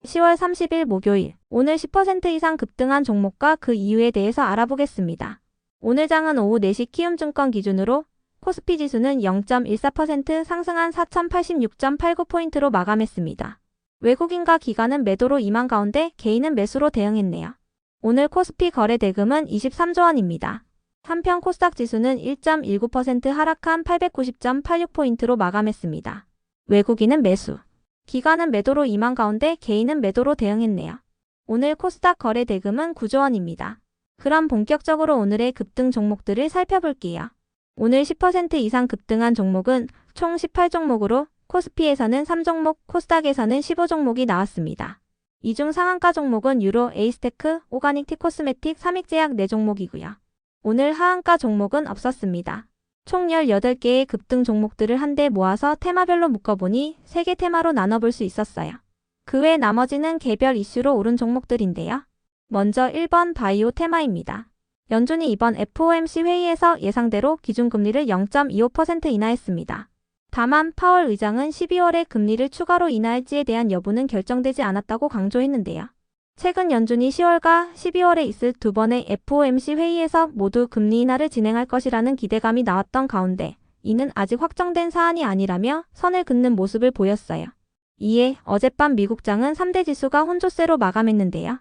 10월 30일 목요일, 오늘 10% 이상 급등한 종목과 그 이유에 대해서 알아보겠습니다. 오늘 장은 오후 4시 키움증권 기준으로 코스피 지수는 0.14% 상승한 4086.89포인트로 마감했습니다. 외국인과 기관은 매도로 임한 가운데 개인은 매수로 대응했네요. 오늘 코스피 거래 대금은 23조 원입니다. 한편 코스닥 지수는 1.19% 하락한 890.86포인트로 마감했습니다. 외국인은 매수, 기관은 매도로 임한 가운데 개인은 매도로 대응했네요. 오늘 코스닥 거래 대금은 9조 원입니다. 그럼 본격적으로 오늘의 급등 종목들을 살펴볼게요. 오늘 10% 이상 급등한 종목은 총 18종목으로 코스피에서는 3종목, 코스닥에서는 15종목이 나왔습니다. 이 중 상한가 종목은 유로, 에이스테크, 오가닉 티코스메틱, 삼익제약 4종목이고요. 오늘 하한가 종목은 없었습니다. 총 18개의 급등 종목들을 한데 모아서 테마별로 묶어보니 3개 테마로 나눠볼 수 있었어요. 그 외 나머지는 개별 이슈로 오른 종목들인데요. 먼저 1번 바이오 테마입니다. 연준이 이번 FOMC 회의에서 예상대로 기준금리를 0.25% 인하했습니다. 다만 파월 의장은 12월에 금리를 추가로 인하할지에 대한 여부는 결정되지 않았다고 강조했는데요. 최근 연준이 10월과 12월에 있을 두 번의 FOMC 회의에서 모두 금리 인하를 진행할 것이라는 기대감이 나왔던 가운데 이는 아직 확정된 사안이 아니라며 선을 긋는 모습을 보였어요. 이에 어젯밤 미국장은 3대 지수가 혼조세로 마감했는데요.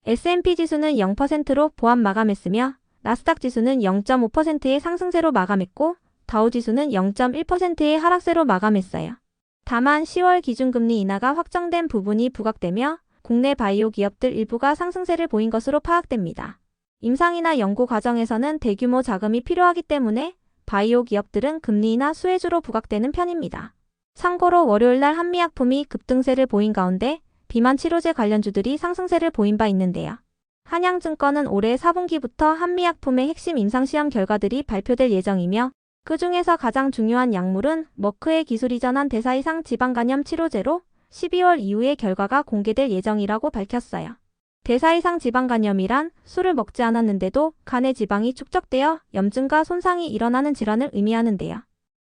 S&P 지수는 0%로 보합 마감했으며 나스닥 지수는 0.5%의 상승세로 마감했고 다우지수는 0.1%의 하락세로 마감했어요. 다만 10월 기준금리 인하가 확정된 부분이 부각되며 국내 바이오 기업들 일부가 상승세를 보인 것으로 파악됩니다. 임상이나 연구 과정에서는 대규모 자금이 필요하기 때문에 바이오 기업들은 금리 인하 수혜주로 부각되는 편입니다. 참고로 월요일날 한미약품이 급등세를 보인 가운데 비만 치료제 관련주들이 상승세를 보인 바 있는데요. 한양증권은 올해 4분기부터 한미약품의 핵심 임상시험 결과들이 발표될 예정이며 그 중에서 가장 중요한 약물은 머크의 기술 이전한 대사이상 지방간염 치료제로 12월 이후에 결과가 공개될 예정이라고 밝혔어요. 대사이상 지방간염이란 술을 먹지 않았는데도 간의 지방이 축적되어 염증과 손상이 일어나는 질환을 의미하는데요.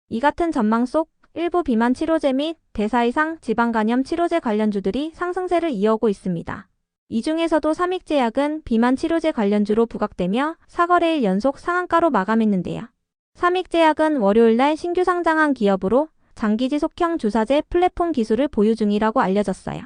이 같은 전망 속 일부 비만 치료제 및 대사이상 지방간염 치료제 관련주들이 상승세를 이어오고 있습니다. 이 중에서도 삼익제약은 비만 치료제 관련주로 부각되며 4거래일 연속 상한가로 마감했는데요. 삼익제약은 월요일날 신규 상장한 기업으로 장기지속형 주사제 플랫폼 기술을 보유 중이라고 알려졌어요.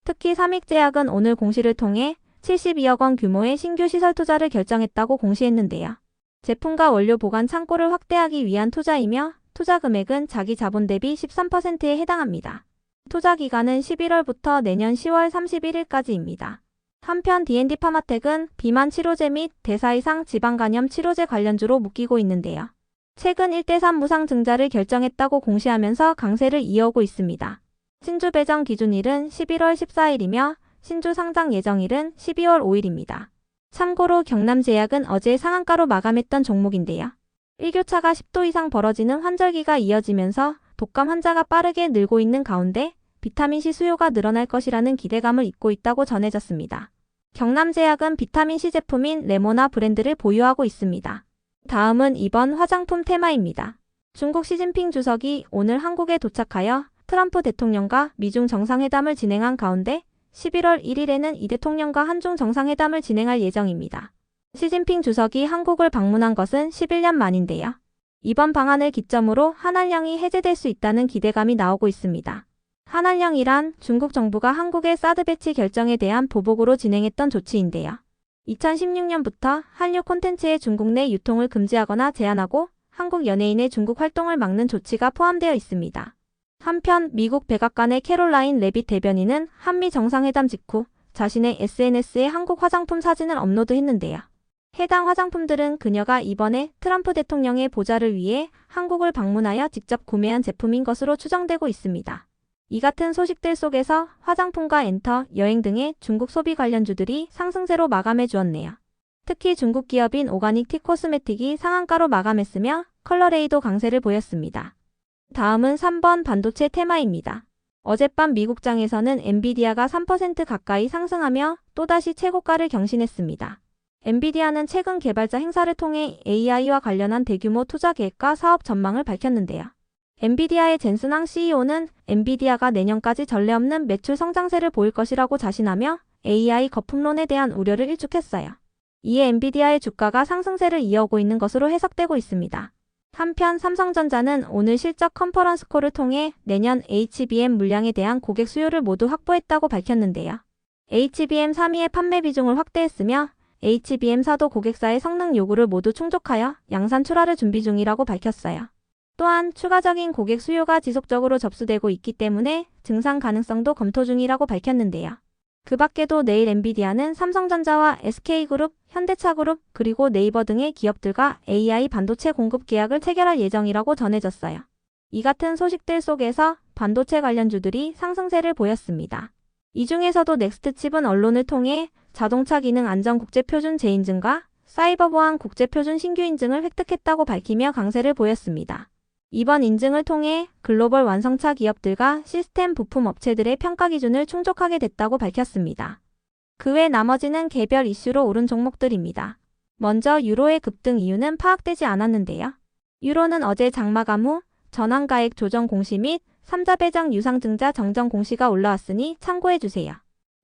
특히 삼익제약은 오늘 공시를 통해 72억 원 규모의 신규 시설 투자를 결정했다고 공시했는데요. 제품과 원료 보관 창고를 확대하기 위한 투자이며 투자 금액은 자기 자본 대비 13%에 해당합니다. 투자 기간은 11월부터 내년 10월 31일까지입니다. 한편 D&D 파마텍은 비만 치료제 및 대사이상 지방간염 치료제 관련주로 묶이고 있는데요. 최근 1대3 무상증자를 결정했다고 공시하면서 강세를 이어오고 있습니다. 신주 배정 기준일은 11월 14일이며 신주 상장 예정일은 12월 5일입니다. 참고로 경남제약은 어제 상한가로 마감했던 종목인데요. 일교차가 10도 이상 벌어지는 환절기가 이어지면서 독감 환자가 빠르게 늘고 있는 가운데 비타민C 수요가 늘어날 것이라는 기대감을 잇고 있다고 전해졌습니다. 경남제약은 비타민C 제품인 레모나 브랜드를 보유하고 있습니다. 다음은 이번 화장품 테마입니다. 중국 시진핑 주석이 오늘 한국에 도착하여 트럼프 대통령과 미중 정상회담을 진행한 가운데 11월 1일에는 이 대통령과 한중 정상회담을 진행할 예정입니다. 시진핑 주석이 한국을 방문한 것은 11년 만인데요. 이번 방한을 기점으로 한한령이 해제될 수 있다는 기대감이 나오고 있습니다. 한한령이란 중국 정부가 한국의 사드 배치 결정에 대한 보복으로 진행했던 조치인데요. 2016년부터 한류 콘텐츠의 중국 내 유통을 금지하거나 제한하고 한국 연예인의 중국 활동을 막는 조치가 포함되어 있습니다. 한편 미국 백악관의 캐롤라인 레빗 대변인은 한미 정상회담 직후 자신의 SNS에 한국 화장품 사진을 업로드했는데요. 해당 화장품들은 그녀가 이번에 트럼프 대통령의 보좌를 위해 한국을 방문하여 직접 구매한 제품인 것으로 추정되고 있습니다. 이 같은 소식들 속에서 화장품과 엔터, 여행 등의 중국 소비 관련주들이 상승세로 마감해 주었네요. 특히 중국 기업인 오가닉 티코스메틱이 상한가로 마감했으며 컬러레이도 강세를 보였습니다. 다음은 3번 반도체 테마입니다. 어젯밤 미국장에서는 엔비디아가 3% 가까이 상승하며 또다시 최고가를 경신했습니다. 엔비디아는 최근 개발자 행사를 통해 AI와 관련한 대규모 투자 계획과 사업 전망을 밝혔는데요. 엔비디아의 젠슨 황 CEO는 엔비디아가 내년까지 전례 없는 매출 성장세를 보일 것이라고 자신하며 AI 거품론에 대한 우려를 일축했어요. 이에 엔비디아의 주가가 상승세를 이어오고 있는 것으로 해석되고 있습니다. 한편 삼성전자는 오늘 실적 컨퍼런스 콜을 통해 내년 HBM 물량에 대한 고객 수요를 모두 확보했다고 밝혔는데요. HBM 3위의 판매 비중을 확대했으며 HBM4도 고객사의 성능 요구를 모두 충족하여 양산 출하를 준비 중이라고 밝혔어요. 또한 추가적인 고객 수요가 지속적으로 접수되고 있기 때문에 증상 가능성도 검토 중이라고 밝혔는데요. 그 밖에도 내일 엔비디아는 삼성전자와 SK그룹, 현대차그룹, 그리고 네이버 등의 기업들과 AI 반도체 공급 계약을 체결할 예정이라고 전해졌어요. 이 같은 소식들 속에서 반도체 관련주들이 상승세를 보였습니다. 이 중에서도 넥스트칩은 언론을 통해 자동차 기능 안전 국제표준 재인증과 사이버 보안 국제표준 신규 인증을 획득했다고 밝히며 강세를 보였습니다. 이번 인증을 통해 글로벌 완성차 기업들과 시스템 부품 업체들의 평가 기준을 충족하게 됐다고 밝혔습니다. 그 외 나머지는 개별 이슈로 오른 종목들입니다. 먼저 유로의 급등 이유는 파악되지 않았는데요. 유로는 어제 장마감 후 전환가액 조정 공시 및 3자 배당 유상증자 정정 공시가 올라왔으니 참고해주세요.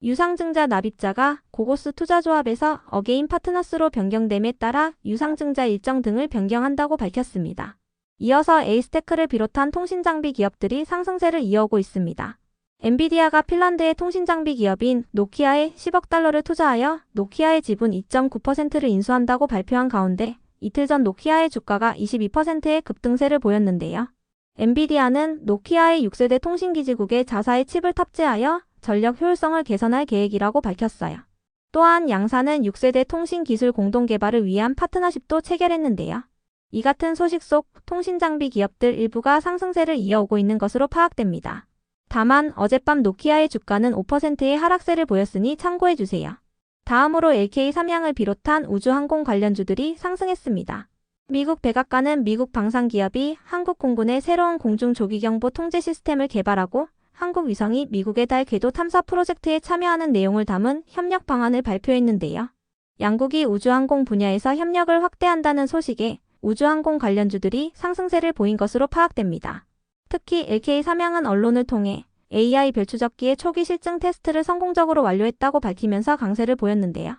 유상증자 납입자가 고고스 투자조합에서 어게인 파트너스로 변경됨에 따라 유상증자 일정 등을 변경한다고 밝혔습니다. 이어서 에이스테크를 비롯한 통신장비 기업들이 상승세를 이어오고 있습니다. 엔비디아가 핀란드의 통신장비 기업인 노키아에 10억 달러를 투자하여 노키아의 지분 2.9%를 인수한다고 발표한 가운데 이틀 전 노키아의 주가가 22%의 급등세를 보였는데요. 엔비디아는 노키아의 6세대 통신기지국에 자사의 칩을 탑재하여 전력 효율성을 개선할 계획이라고 밝혔어요. 또한 양사는 6세대 통신기술 공동개발을 위한 파트너십도 체결했는데요. 이 같은 소식 속 통신장비 기업들 일부가 상승세를 이어오고 있는 것으로 파악됩니다. 다만 어젯밤 노키아의 주가는 5%의 하락세를 보였으니 참고해주세요. 다음으로 LK 삼양을 비롯한 우주항공 관련주들이 상승했습니다. 미국 백악관은 미국 방산기업이 한국 공군의 새로운 공중조기경보 통제 시스템을 개발하고 한국 위성이 미국의 달 궤도 탐사 프로젝트에 참여하는 내용을 담은 협력 방안을 발표했는데요. 양국이 우주항공 분야에서 협력을 확대한다는 소식에 우주항공 관련주들이 상승세를 보인 것으로 파악됩니다. 특히 LK 삼양은 언론을 통해 AI 별추적기의 초기 실증 테스트를 성공적으로 완료했다고 밝히면서 강세를 보였는데요.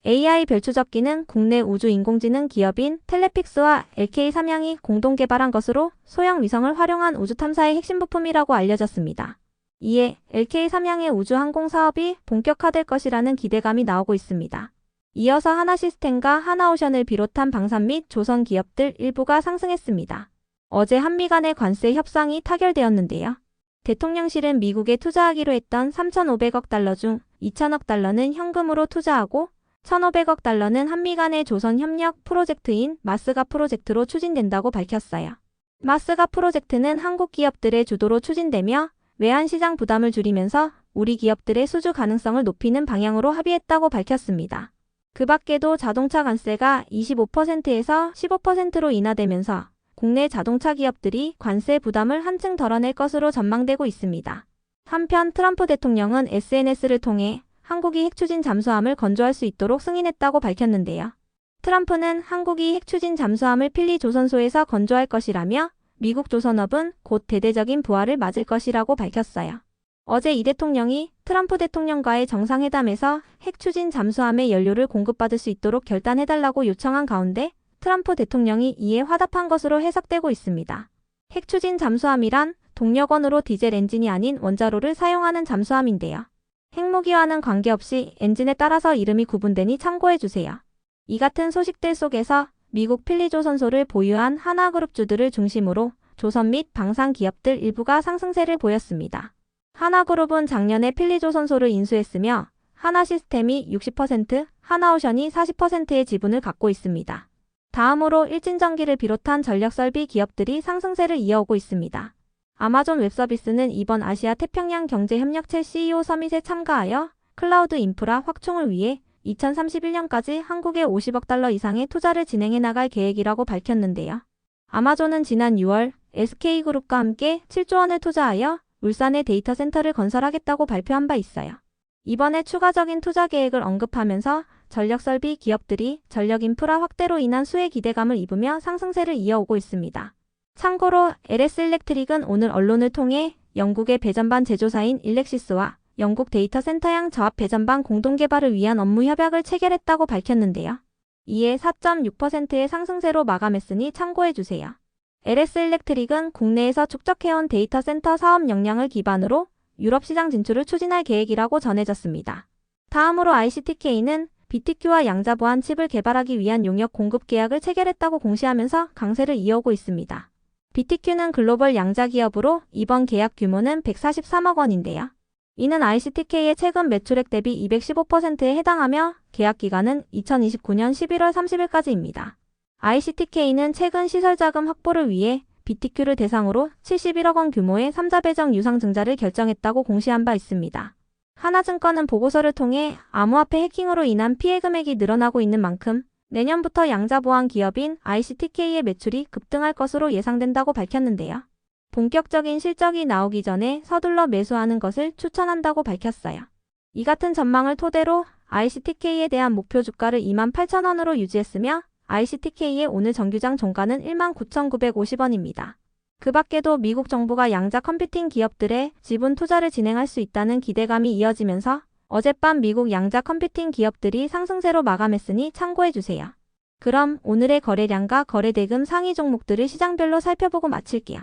AI 별추적기는 국내 우주 인공지능 기업인 텔레픽스와 LK 삼양이 공동 개발한 것으로 소형 위성을 활용한 우주 탐사의 핵심 부품이라고 알려졌습니다. 이에 LK 삼양의 우주항공 사업이 본격화될 것이라는 기대감이 나오고 있습니다. 이어서 하나시스템과 하나오션을 비롯한 방산 및 조선 기업들 일부가 상승했습니다. 어제 한미 간의 관세 협상이 타결되었는데요. 대통령실은 미국에 투자하기로 했던 3,500억 달러 중 2,000억 달러는 현금으로 투자하고 1,500억 달러는 한미 간의 조선 협력 프로젝트인 마스가 프로젝트로 추진된다고 밝혔어요. 마스가 프로젝트는 한국 기업들의 주도로 추진되며 외환 시장 부담을 줄이면서 우리 기업들의 수주 가능성을 높이는 방향으로 합의했다고 밝혔습니다. 그 밖에도 자동차 관세가 25%에서 15%로 인하되면서 국내 자동차 기업들이 관세 부담을 한층 덜어낼 것으로 전망되고 있습니다. 한편 트럼프 대통령은 SNS를 통해 한국이 핵추진 잠수함을 건조할 수 있도록 승인했다고 밝혔는데요. 트럼프는 한국이 핵추진 잠수함을 필리 조선소에서 건조할 것이라며 미국 조선업은 곧 대대적인 부활을 맞을 것이라고 밝혔어요. 어제 이 대통령이 트럼프 대통령과의 정상회담에서 핵추진 잠수함의 연료를 공급받을 수 있도록 결단해달라고 요청한 가운데 트럼프 대통령이 이에 화답한 것으로 해석되고 있습니다. 핵추진 잠수함이란 동력원으로 디젤 엔진이 아닌 원자로를 사용하는 잠수함인데요. 핵무기와는 관계없이 엔진에 따라서 이름이 구분되니 참고해주세요. 이 같은 소식들 속에서 미국 필리조선소를 보유한 하나그룹주들을 중심으로 조선 및 방산 기업들 일부가 상승세를 보였습니다. 하나그룹은 작년에 필리조선소를 인수했으며 하나시스템이 60%, 하나오션이 40%의 지분을 갖고 있습니다. 다음으로 일진전기를 비롯한 전력설비 기업들이 상승세를 이어오고 있습니다. 아마존 웹서비스는 이번 아시아 태평양 경제협력체 CEO 서밋에 참가하여 클라우드 인프라 확충을 위해 2031년까지 한국에 50억 달러 이상의 투자를 진행해 나갈 계획이라고 밝혔는데요. 아마존은 지난 6월 SK그룹과 함께 7조 원을 투자하여 울산에 데이터 센터를 건설하겠다고 발표한 바 있어요. 이번에 추가적인 투자 계획을 언급하면서 전력설비 기업들이 전력 인프라 확대로 인한 수혜 기대감을 입으며 상승세를 이어오고 있습니다. 참고로 LS 일렉트릭은 오늘 언론을 통해 영국의 배전반 제조사인 일렉시스와 영국 데이터 센터양 저압 배전반 공동 개발을 위한 업무 협약을 체결했다고 밝혔는데요. 이에 4.6%의 상승세로 마감했으니 참고해주세요. LS 일렉트릭은 국내에서 축적해온 데이터 센터 사업 역량을 기반으로 유럽 시장 진출을 추진할 계획이라고 전해졌습니다. 다음으로 ICTK는 BTQ와 양자 보안 칩을 개발하기 위한 용역 공급 계약을 체결했다고 공시하면서 강세를 이어오고 있습니다. BTQ는 글로벌 양자 기업으로 이번 계약 규모는 143억 원인데요. 이는 ICTK의 최근 매출액 대비 215%에 해당하며 계약 기간은 2029년 11월 30일까지입니다. ICTK는 최근 시설자금 확보를 위해 BTQ를 대상으로 71억 원 규모의 3자 배정 유상 증자를 결정했다고 공시한 바 있습니다. 하나증권은 보고서를 통해 암호화폐 해킹으로 인한 피해 금액이 늘어나고 있는 만큼 내년부터 양자 보안 기업인 ICTK의 매출이 급등할 것으로 예상된다고 밝혔는데요. 본격적인 실적이 나오기 전에 서둘러 매수하는 것을 추천한다고 밝혔어요. 이 같은 전망을 토대로 ICTK에 대한 목표 주가를 28,000원으로 유지했으며 ICTK의 오늘 정규장 종가는 19,950원입니다. 그 밖에도 미국 정부가 양자 컴퓨팅 기업들의 지분 투자를 진행할 수 있다는 기대감이 이어지면서 어젯밤 미국 양자 컴퓨팅 기업들이 상승세로 마감했으니 참고해주세요. 그럼 오늘의 거래량과 거래대금 상위 종목들을 시장별로 살펴보고 마칠게요.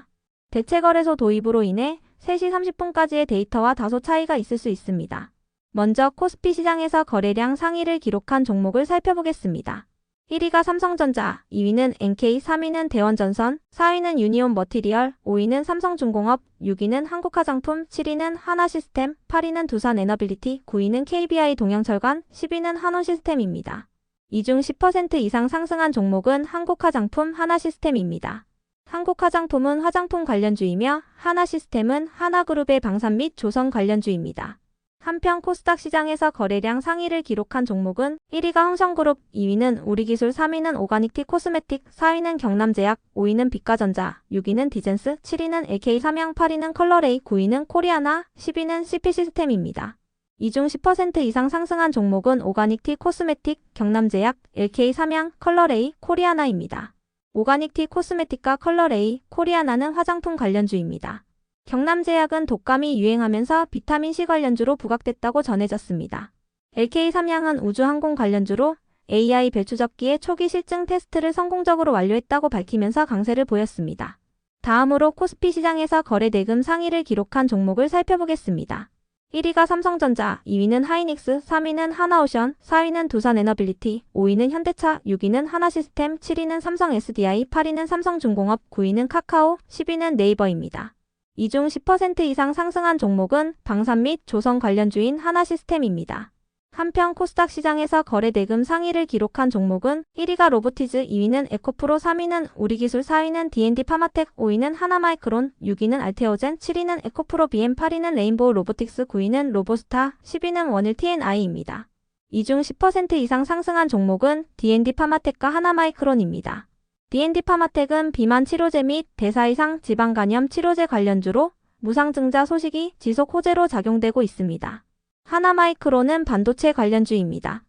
대체거래소 도입으로 인해 3시 30분까지의 데이터와 다소 차이가 있을 수 있습니다. 먼저 코스피 시장에서 거래량 상위를 기록한 종목을 살펴보겠습니다. 1위가 삼성전자, 2위는 NK, 3위는 대원전선, 4위는 유니온 머티리얼, 5위는 삼성중공업, 6위는 한국화장품, 7위는 하나시스템, 8위는 두산에너빌리티, 9위는 KBI 동영철관, 10위는 한온시스템입니다. 이 중 10% 이상 상승한 종목은 한국화장품, 하나시스템입니다. 한국화장품은 화장품 관련주이며 하나시스템은 하나그룹의 방산 및 조선 관련주입니다. 한편 코스닥 시장에서 거래량 상위를 기록한 종목은 1위가 흥성그룹, 2위는 우리기술, 3위는 오가닉티 코스메틱, 4위는 경남제약, 5위는 빛가전자, 6위는 디젠스, 7위는 LK삼양, 8위는 컬러레이, 9위는 코리아나, 10위는 CP시스템입니다. 이 중 10% 이상 상승한 종목은 오가닉티 코스메틱, 경남제약, LK삼양, 컬러레이, 코리아나입니다. 오가닉티 코스메틱과 컬러레이, 코리아나는 화장품 관련주입니다. 경남제약은 독감이 유행하면서 비타민C 관련주로 부각됐다고 전해졌습니다. LK삼양은 우주항공 관련주로 AI 배추접기의 초기 실증 테스트를 성공적으로 완료했다고 밝히면서 강세를 보였습니다. 다음으로 코스피 시장에서 거래대금 상위를 기록한 종목을 살펴보겠습니다. 1위가 삼성전자, 2위는 하이닉스, 3위는 하나오션, 4위는 두산에너빌리티, 5위는 현대차, 6위는 하나시스템, 7위는 삼성 SDI, 8위는 삼성중공업, 9위는 카카오, 10위는 네이버입니다. 이 중 10% 이상 상승한 종목은 방산 및 조선 관련주인 하나시스템입니다. 한편 코스닥 시장에서 거래대금 상위를 기록한 종목은 1위가 로보티즈, 2위는 에코프로, 3위는 우리기술, 4위는 D&D 파마텍, 5위는 하나마이크론, 6위는 알테오젠, 7위는 에코프로 BM, 8위는 레인보우 로보틱스, 9위는 로보스타, 10위는 원일 TNI입니다. 이 중 10% 이상 상승한 종목은 D&D 파마텍과 하나마이크론입니다. D&D 파마텍은 비만 치료제 및 대사 이상 지방 간염 치료제 관련주로 무상증자 소식이 지속 호재로 작용되고 있습니다. 하나마이크론은 반도체 관련주입니다.